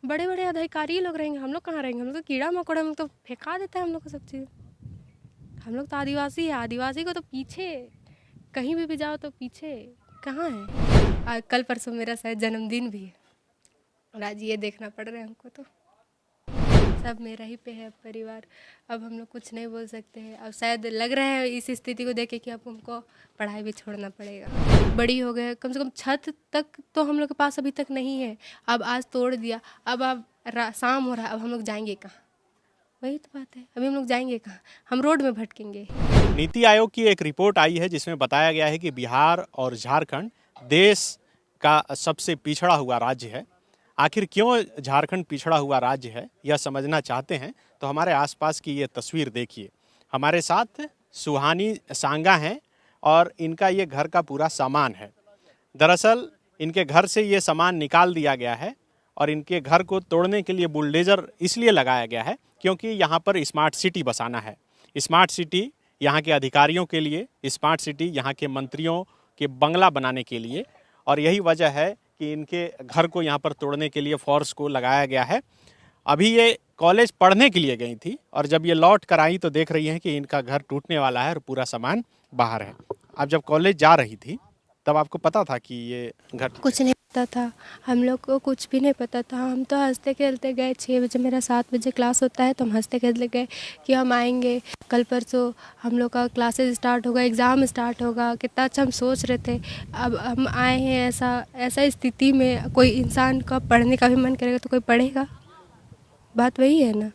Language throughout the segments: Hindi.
बड़े बड़े अधिकारी लोग रहेंगे, हम लोग कहाँ रहेंगे? हम लोग तो कीड़ा मकोड़ा, हम लोग तो फेंका देता है हम लोग को सब चीज़। हम लोग तो आदिवासी है, आदिवासी को तो पीछे कहीं भी जाओ तो पीछे कहाँ है। कल परसों मेरा शायद जन्मदिन भी है और आज ये देखना पड़ रहा है हमको। तो सब मेरा ही पे है परिवार। अब हम लोग कुछ नहीं बोल सकते हैं। अब शायद लग रहा है इस स्थिति को देख के कि अब हमको पढ़ाई भी छोड़ना पड़ेगा। बड़ी हो गए, कम से कम छत तक तो हम लोग के पास अभी तक नहीं है। अब आज तोड़ दिया, अब शाम हो रहा है, अब हम लोग जाएंगे कहाँ? वही तो बात है, अभी हम लोग जाएंगे कहाँ? हम रोड में भटकेंगे। नीति आयोग की एक रिपोर्ट आई है जिसमें बताया गया है कि बिहार और झारखंड देश का सबसे पिछड़ा हुआ राज्य है। आखिर क्यों झारखंड पिछड़ा हुआ राज्य है, यह समझना चाहते हैं तो हमारे आसपास की ये तस्वीर देखिए। हमारे साथ सुहानी सांगा हैं और इनका ये घर का पूरा सामान है। दरअसल इनके घर से ये सामान निकाल दिया गया है और इनके घर को तोड़ने के लिए बुलडोजर इसलिए लगाया गया है क्योंकि यहाँ पर स्मार्ट सिटी बसाना है। स्मार्ट सिटी यहाँ के अधिकारियों के लिए, स्मार्ट सिटी यहाँ के मंत्रियों के बंगला बनाने के लिए, और यही वजह है कि इनके घर को यहाँ पर तोड़ने के लिए फोर्स को लगाया गया है। अभी ये कॉलेज पढ़ने के लिए गई थी और जब ये लौट कर आई तो देख रही हैं कि इनका घर टूटने वाला है और पूरा सामान बाहर है। अब जब कॉलेज जा रही थी तब आपको पता था कि ये घर कुछ नहीं पता था, हम लोग को कुछ भी नहीं पता था। हम तो हंसते खेलते गए, 6 बजे मेरा 7 बजे क्लास होता है तो हम हंसते खेलते गए कि हम आएंगे कल परसों, हम लोग का क्लासेस स्टार्ट होगा, एग्ज़ाम स्टार्ट होगा। कितना अच्छा हम सोच रहे थे। अब हम आए हैं ऐसा स्थिति में, कोई इंसान का पढ़ने का भी मन करेगा तो कोई पढ़ेगा? बात वही है ना।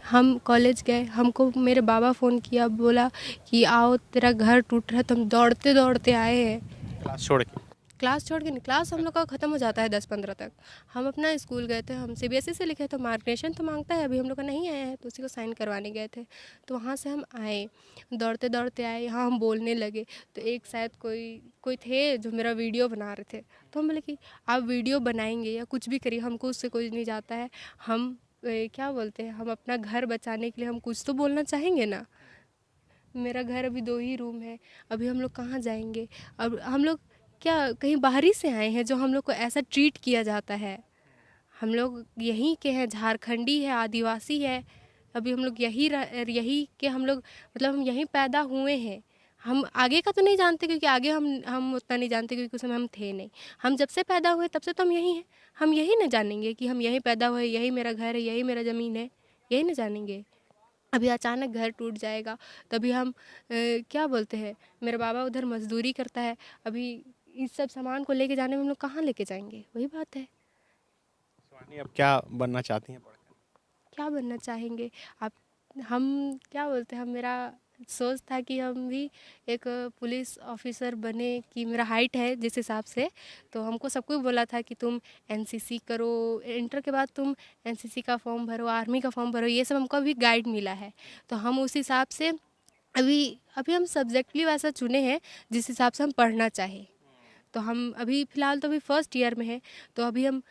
हम कॉलेज गए, हमको मेरे बाबा फ़ोन किया, बोला कि आओ तेरा घर टूट रहा है, तो हम दौड़ते दौड़ते आए हैं। क्लास छोड़ के? क्लास छोड़ के नहीं, क्लास हम लोग का ख़त्म हो जाता है 10-15 तक। हम अपना स्कूल गए थे, हम सीबीएसई से लिखे तो मार्गदर्शन तो मांगता है, अभी हम लोग का नहीं आया है तो उसी को साइन करवाने गए थे। तो वहाँ से हम आए, दौड़ते दौड़ते आए, यहाँ हम बोलने लगे तो एक शायद कोई थे जो मेरा वीडियो बना रहे थे। तो हम बोले कि आप वीडियो बनाएंगे या कुछ भी करिए, हमको उससे कोई नहीं जाता है। हम क्या बोलते हैं, हम अपना घर बचाने के लिए हम कुछ तो बोलना चाहेंगे ना। मेरा घर अभी 2 ही रूम है, अभी हम लोग कहाँ जाएंगे? अब हम लोग क्या कहीं बाहरी से आए हैं जो हम लोग को ऐसा ट्रीट किया जाता है? हम लोग यहीं के हैं, झारखंडी है, आदिवासी है। अभी हम लोग यही के हम लोग, मतलब हम यहीं पैदा हुए हैं। हम आगे का तो नहीं जानते क्योंकि आगे हम उतना नहीं जानते क्योंकि उस समय हम थे नहीं। हम जब से पैदा हुए तब से तो हम यहीं हैं। हम यही ना जानेंगे कि हम यहीं पैदा हुए, यही मेरा घर है, यही मेरा ज़मीन है, यही ना जानेंगे। अभी अचानक घर टूट जाएगा तभी हम क्या बोलते हैं, मेरा बाबा उधर मजदूरी करता है, अभी इस सब सामान को लेके जाने में हम लोग कहाँ लेके जाएंगे? वही बात है। सुहानी, अब क्या बनना चाहती हैं पढ़कर? क्या बनना चाहेंगे आप? हम क्या बोलते हैं, हम मेरा सोच था कि हम भी एक पुलिस ऑफिसर बने, कि मेरा हाइट है जिस हिसाब से। तो हमको सब कुछ बोला था कि तुम एनसीसी करो, इंटर के बाद तुम एनसीसी का फॉर्म भरो, आर्मी का फॉर्म भरो, ये सब हमको अभी गाइड मिला है। तो हम उस हिसाब से अभी अभी हम सब्जेक्टली वैसा चुने हैं जिस हिसाब से हम पढ़ना चाहें। तो हम अभी फ़िलहाल तो अभी फर्स्ट ईयर में है। तो अभी हम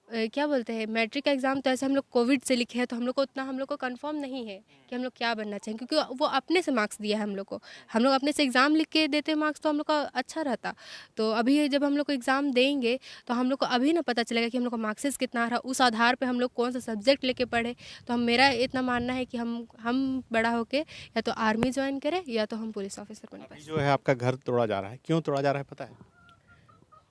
क्या बोलते हैं, मैट्रिक का एग्ज़ाम तो ऐसे हम लोग कोविड से लिखे हैं तो हम लोग को उतना हम लोग को कंफर्म नहीं है कि हम लोग क्या बनना चाहेंगे, क्योंकि वो अपने से मार्क्स दिया है हम लोग को। हम लोग अपने से एग्ज़ाम लिख के देते मार्क्स तो हम लोग का अच्छा रहता। तो अभी जब हम लोग को एग्ज़ाम देंगे तो हम लोग को अभी ना पता चलेगा कि हम लोग का मार्क्सेस कितना आ रहा, उस आधार पर हम लोग कौन सा सब्जेक्ट लेके पढ़े। तो मेरा इतना मानना है कि हम बड़ा होके या तो आर्मी ज्वाइन करें या तो हम पुलिस ऑफिसर बने। अभी जो है आपका घर तोड़ा जा रहा है, क्यों तोड़ा जा रहा है पता है?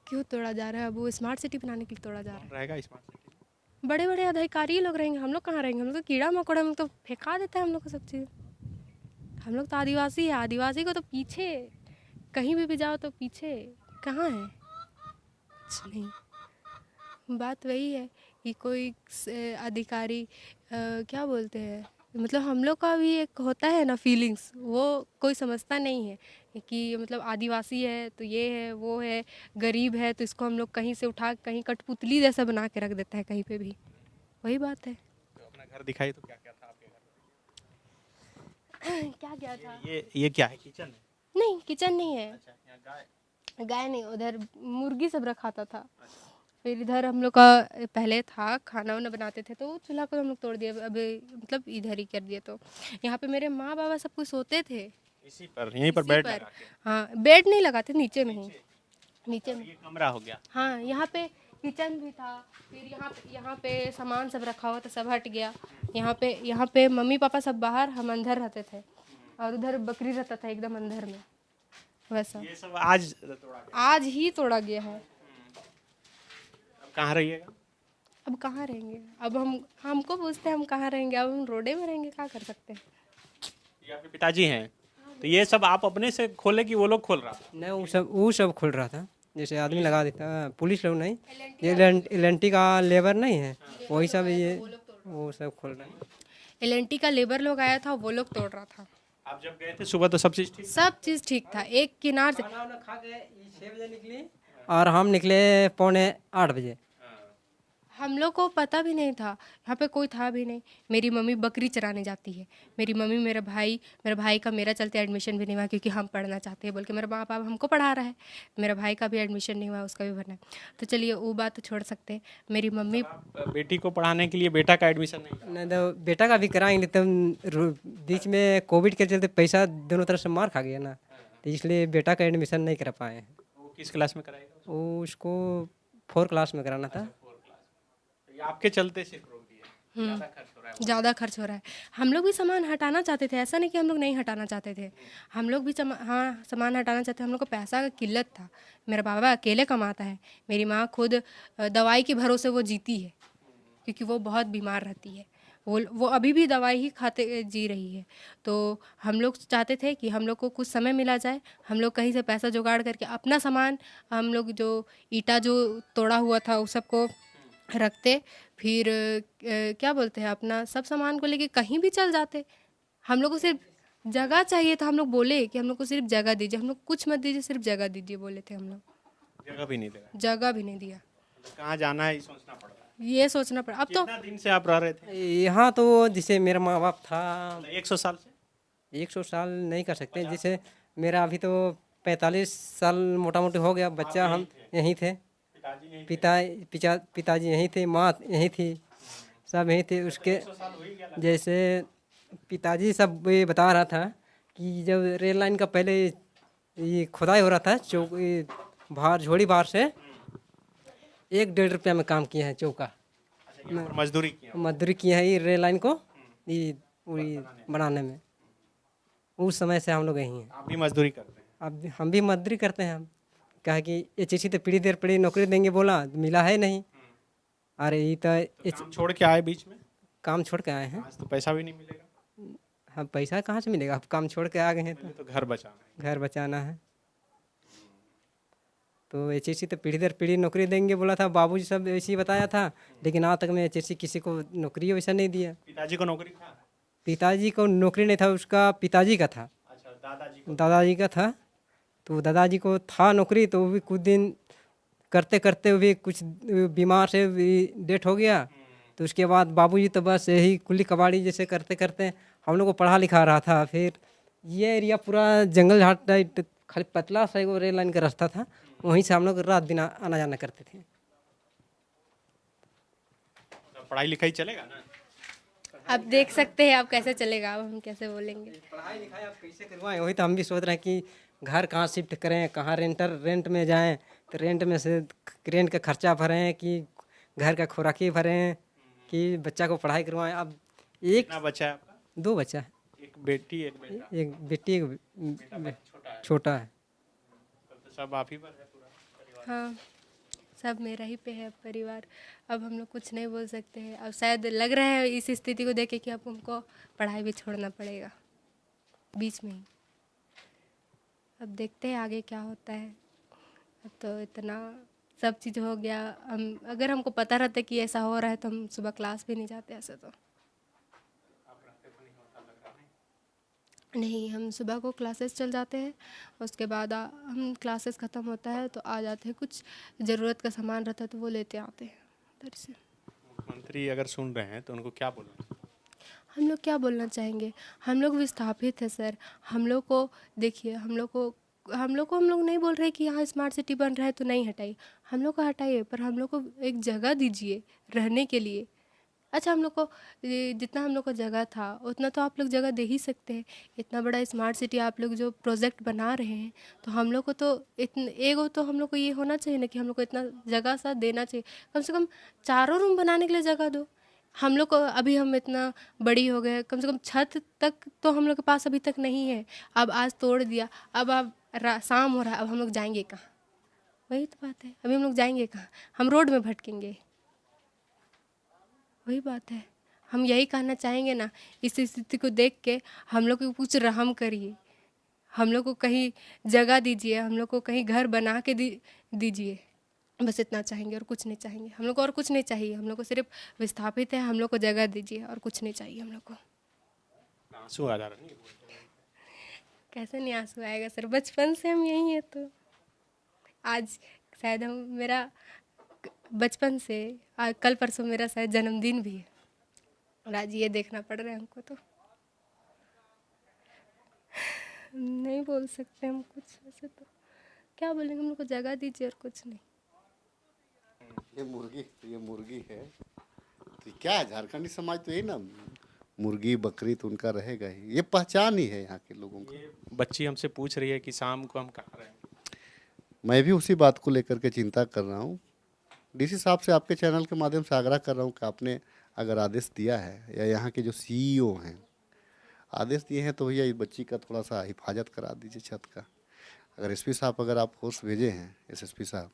क्यों तोड़ा जा रहा है? अब वो स्मार्ट सिटी बनाने के लिए तोड़ा जा रहा कौन है। रहेगा स्मार्ट सिटी में? बड़े बड़े अधिकारी लोग रहेंगे, हम लोग कहाँ रहेंगे? हम लोग तो कीड़ा मकोड़ा, हम लोग तो फेंका देता है हम लोग को सब चीज़। हम लोग तो आदिवासी है, आदिवासी को तो पीछे कहीं भी जाओ तो पीछे कहाँ है? कुछ नहीं। बात वही है कि कोई अधिकारी क्या बोलते हैं, मतलब हम लोग का भी एक होता है ना फीलिंग्स, वो कोई समझता नहीं है कि मतलब आदिवासी है तो ये है वो है, गरीब है तो इसको हम लोग कहीं से उठा कहीं कठपुतली जैसा बना के रख देता है कहीं पे भी। वही बात है। तो अपना घर दिखाई तो क्या क्या था आपके घर क्या क्या था? में? ये क्या है, किचन है? नहीं, किचन नहीं है। अच्छा, यहाँ गाय? गाय नहीं, उधर मुर्गी सब रखाता था। अच्छा। फिर इधर हम लोग का पहले था, खाना वाना बनाते थे तो वो चूल्हा को हम लोग तोड़ दिए, अभी मतलब इधर ही कर दिए। तो यहाँ पे मेरे माँ बाबा सब कुछ सोते थे इसी पर, यहीं पर इसी बेड पर। लगा के? हाँ, बेड नहीं लगाते, नीचे में ही, नीचे और में। ये कमरा हो गया? हाँ, यहाँ पे किचन भी था, फिर यहाँ पे सामान सब रखा हुआ था, सब हट गया। यहाँ पे मम्मी पापा सब बाहर, हम अंदर रहते थे, और उधर बकरी रहता था एकदम अंदर में, वैसा। ये सब आज तोड़ा गया। आज ही तोड़ा गया है। अब कहाँ रहिएगा? अब कहाँ रहेंगे? अब हमको पूछते हैं हम कहाँ रहेंगे? अब हम रोडे में रहेंगे, क्या कर सकते हैं? ये आपके पिताजी हैं, तो ये सब आप अपने से खोले कि वो लोग खोल रहा था? नहीं, वो सब खोल रहा था, जैसे आदमी लगा देता। पुलिस लोग नहीं, ये एल का लेबर नहीं है, वही सब ये वो सब खोल रहा है। एल का लेबर लोग आया था, वो लोग तोड़ रहा था। आप जब गए थे सुबह तो सब चीज़ ठीक? सब चीज़ ठीक था, एक किनार से। खाना वाना खा के 6 बजे निकली और हम निकले 7:45 हम लोग को पता भी नहीं था, यहाँ पे कोई था भी नहीं। मेरी मम्मी बकरी चराने जाती है, मेरी मम्मी मेरे भाई का मेरा चलते एडमिशन भी नहीं हुआ, क्योंकि हम पढ़ना चाहते हैं बोल के मेरा माँ बाप हमको पढ़ा रहा है। मेरा भाई का भी एडमिशन नहीं हुआ, उसका भी भरना है। तो चलिए वो बात तो छोड़ सकते हैं। मेरी मम्मी आप बेटी को पढ़ाने के लिए बेटा का एडमिशन नहीं करा? नहीं तो बेटा का भी कराएंगे, तो बीच में कोविड के चलते पैसा दोनों तरफ से मार खा गया ना, तो इसलिए बेटा का एडमिशन नहीं करा पाए हैं। वो किस क्लास में कराएगा? वो उसको 4 क्लास में कराना था। ये आपके चलते सिर्फ रोक दिया, ज़्यादा खर्च हो रहा है। ज़्यादा खर्च हो रहा है। हम लोग भी सामान हटाना चाहते थे, ऐसा नहीं कि हम लोग नहीं हटाना चाहते थे। हम लोग भी सामान हटाना चाहते थे। हम लोग को पैसा का किल्लत था। मेरा बाबा अकेले कमाता है, मेरी माँ खुद दवाई के भरोसे वो जीती है, क्योंकि वो बहुत बीमार रहती है। वो अभी भी दवाई ही खाते जी रही है। तो हम लोग चाहते थे कि हम लोग को कुछ समय मिला जाए, हम लोग कहीं से पैसा जुगाड़ करके अपना सामान, हम लोग जो ईटा जो तोड़ा हुआ था उस सबको रखते, फिर क्या बोलते हैं, अपना सब सामान को लेके कहीं भी चल जाते। हम लोग को सिर्फ जगह चाहिए था। हम लोग बोले कि हम लोग को सिर्फ जगह दीजिए, हम लोग कुछ मत दीजिए, सिर्फ जगह दीजिए बोले थे हम लोग। जगह भी नहीं दे रहा, जगह भी नहीं दिया। कहाँ जाना है ये सोचना पड़ रहा है। ये सोचना पड़ा। अब तो कितना दिन से आप रह रहे थे? यहाँ तो जैसे मेरा माँ बाप था, 100 साल से? 100 साल नहीं कर सकते। जैसे मेरा अभी तो 45 साल मोटा मोटी हो गया। बच्चा हम यहीं थे, पिताजी यहीं थे, माँ यहीं थी, सब यहीं थे। उसके जैसे पिताजी सब ये बता रहा था कि जब रेल लाइन का पहले ये खुदाई हो रहा था, चौक बाहर झोड़ी बाहर से 1-1.5 रुपया में काम किया है चौका, मजदूरी किया है ये रेल लाइन को ये पूरी बनाने में। उस समय से हम लोग यहीं हैं। आप भी मजदूरी करते हैं? अब हम भी मजदूरी करते हैं। हम कहा कि ये चीज़ तो पीढ़ी दर पीढ़ी नौकरी देंगे, बोला मिला है नहीं। अरे ये तो काम छोड़ के आए बीच में? काम छोड़ के आए हैं। आज तो पैसा भी नहीं मिलेगा। हाँ, पैसा कहाँ से मिलेगा? अब काम छोड़ के आ गए हैं तो घर बचाना घर बचाना है। तो एचएससी तो पीढ़ी दर पीढ़ी नौकरी देंगे बोला था, बाबूजी सब ऐसे ही बताया था, लेकिन आज तक में एचएससी किसी को नौकरी वैसा नहीं दिया। पिताजी को नौकरी था? पिताजी को नौकरी नहीं था, उसका पिताजी का था। अच्छा, दादाजी का था। तो दादाजी को था नौकरी, तो वो भी कुछ दिन करते करते वो भी कुछ बीमार से भी डेथ हो गया। तो उसके बाद बाबूजी तो बस यही कुल्ली कबाड़ी जैसे करते करते हम लोग को पढ़ा लिखा रहा था। फिर ये एरिया पूरा जंगल झाड़ टाइप, खाली पतला सा वो रेल लाइन का रास्ता था, वहीं से हम लोग रात दिन आना जाना करते थे। पढ़ाई लिखाई चलेगा ना? अब देख सकते हैं आप कैसे चलेगा, अब हम कैसे बोलेंगे। पढ़ाई लिखाई आप कैसे करवाएं, वही तो हम भी सोच रहे हैं कि घर कहाँ शिफ्ट करें, कहाँ रेंट में जाएं, तो रेंट में से रेंट का खर्चा भरें कि घर का खुराकी भरें कि बच्चा को पढ़ाई करवाएं। अब कितना बच्चा है आपका? 2 बच्चा है, एक बेटी एक बेटा? एक बेटी एक छोटा है। तो सब आप ही पर है पूरा परिवार? हाँ, सब मेरा ही पे है परिवार। अब हम लोग कुछ नहीं बोल सकते हैं। अब शायद लग रहा है इस स्थिति को देख के कि अब हमको पढ़ाई भी छोड़ना पड़ेगा बीच में ही। अब देखते हैं आगे क्या होता है। अब तो इतना सब चीज़ हो गया। अगर हमको पता रहता कि ऐसा हो रहा है तो हम सुबह क्लास भी नहीं जाते। ऐसे तो नहीं, हम सुबह को क्लासेस चल जाते हैं, उसके बाद हम क्लासेस ख़त्म होता है तो आ जाते हैं। कुछ ज़रूरत का सामान रहता है तो वो लेते आते हैं उधर से। मुख्यमंत्री अगर सुन रहे हैं तो उनको क्या बोलना? हम लोग क्या बोलना चाहेंगे? हम लोग विस्थापित है सर। हम लोग को देखिए, हम लोग नहीं बोल रहे कि यहाँ स्मार्ट सिटी बन रहा है तो नहीं हटाइए, हम लोग को हटाइए, पर हम लोग को एक जगह दीजिए रहने के लिए। अच्छा हम लोग को जितना हम लोग को जगह था उतना तो आप लोग जगह दे ही सकते हैं। इतना बड़ा स्मार्ट सिटी आप लोग जो प्रोजेक्ट बना रहे हैं, तो हम लोग को तो एगो तो हम लोग को ये होना चाहिए ना कि हम लोग को इतना जगह सा देना चाहिए। कम से कम 4 रूम बनाने के लिए जगह दो। हम लोग को अभी हम इतना बड़ी हो गए, कम से कम छत तक तो हम लोग के पास अभी तक नहीं है। अब आज तोड़ दिया, अब शाम हो रहा है, अब हम लोग जाएंगे कहाँ? वही तो बात है, अभी हम लोग जाएंगे कहाँ? हम रोड में भटकेंगे। वही बात है, हम यही कहना चाहेंगे ना, इस स्थिति को देख के हम लोग को कुछ रहम करिए, हम लोग को कहीं जगह दीजिए, हम लोग को कहीं घर बना के दीजिए। बस इतना चाहेंगे और कुछ नहीं चाहेंगे। हम लोग को और कुछ नहीं चाहिए, हम लोग को सिर्फ विस्थापित है, हम लोग को जगह दीजिए और कुछ नहीं चाहिए हम लोग को। आंसू आ जा रहे हैं। कैसे नहीं आंसू आएगा सर, बचपन से हम यही है। तो आज शायद हम मेरा बचपन से कल परसों मेरा शायद जन्मदिन भी है और आज ये देखना पड़ रहा है हमको। तो नहीं बोल सकते हम कुछ, वैसे तो क्या बोलेंगे, हम लोग को जगह दीजिए और कुछ नहीं। ये मुर्गी है तो क्या है, झारखंडी समाज तो यही ना, मुर्गी बकरी तो उनका रहेगा ही, ये पहचान ही है यहाँ के लोगों का। बच्ची हमसे पूछ रही है कि शाम को हम कहाँ रहेंगे। मैं भी उसी बात को लेकर के चिंता कर रहा हूँ। डीसी साहब से आपके चैनल के माध्यम से आग्रह कर रहा हूँ कि आपने अगर आदेश दिया है या यहाँ के जो सीईओ हैं आदेश दिए हैं तो भैया इस बच्ची का थोड़ा सा हिफाजत करा दीजिए छत का। अगर एसपी साहब अगर आप फोर्स भेजे हैं एसएसपी साहब,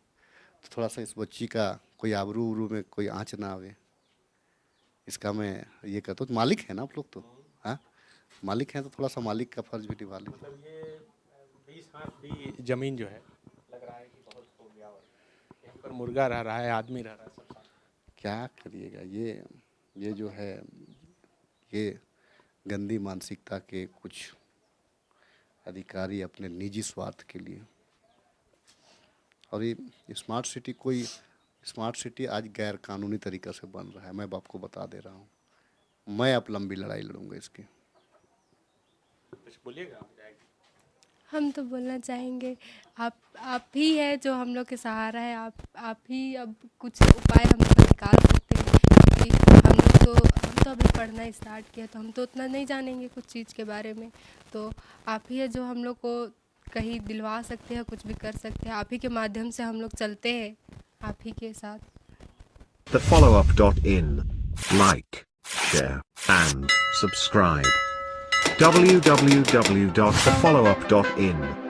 तो थोड़ा सा इस बच्ची का कोई आबरू उबरू में कोई आँच ना आवे, इसका मैं ये कहता हूँ। मालिक है ना आप लोग, तो हाँ मालिक हैं तो थोड़ा सा मालिक का फर्ज भी निभा लीजिए। मतलब ये 20 हाथ भी जमीन जो है लग रहा है कि बहुत हो गया, और यहाँ पर मुर्गा रह रहा है, आदमी रह रहा है, सब साथ। क्या करिएगा, ये जो है ये गंदी मानसिकता के कुछ अधिकारी अपने निजी स्वार्थ के लिए, और ये स्मार्ट सिटी आज गैर कानूनी तरीक़े से बन रहा है। मैं आपको बता दे रहा हूँ, मैं अब लंबी लड़ाई लड़ूंगा इसकी। कुछ बोलिएगा आप जाएगी। हम तो बोलना चाहेंगे, आप ही है जो हम लोग के सहारा है। आप ही अब कुछ उपाय हम लोग निकाल सकते हैं, क्योंकि हम तो अभी पढ़ना स्टार्ट किया, तो हम तो उतना नहीं जानेंगे कुछ चीज़ के बारे में। तो आप ही है जो हम लोग को कहीं दिलवा सकते हैं, कुछ भी कर सकते हैं। आप ही के माध्यम से हम लोग चलते हैं, आप ही के साथ। thefollowup.in. Like, share, and subscribe. www.thefollowup.in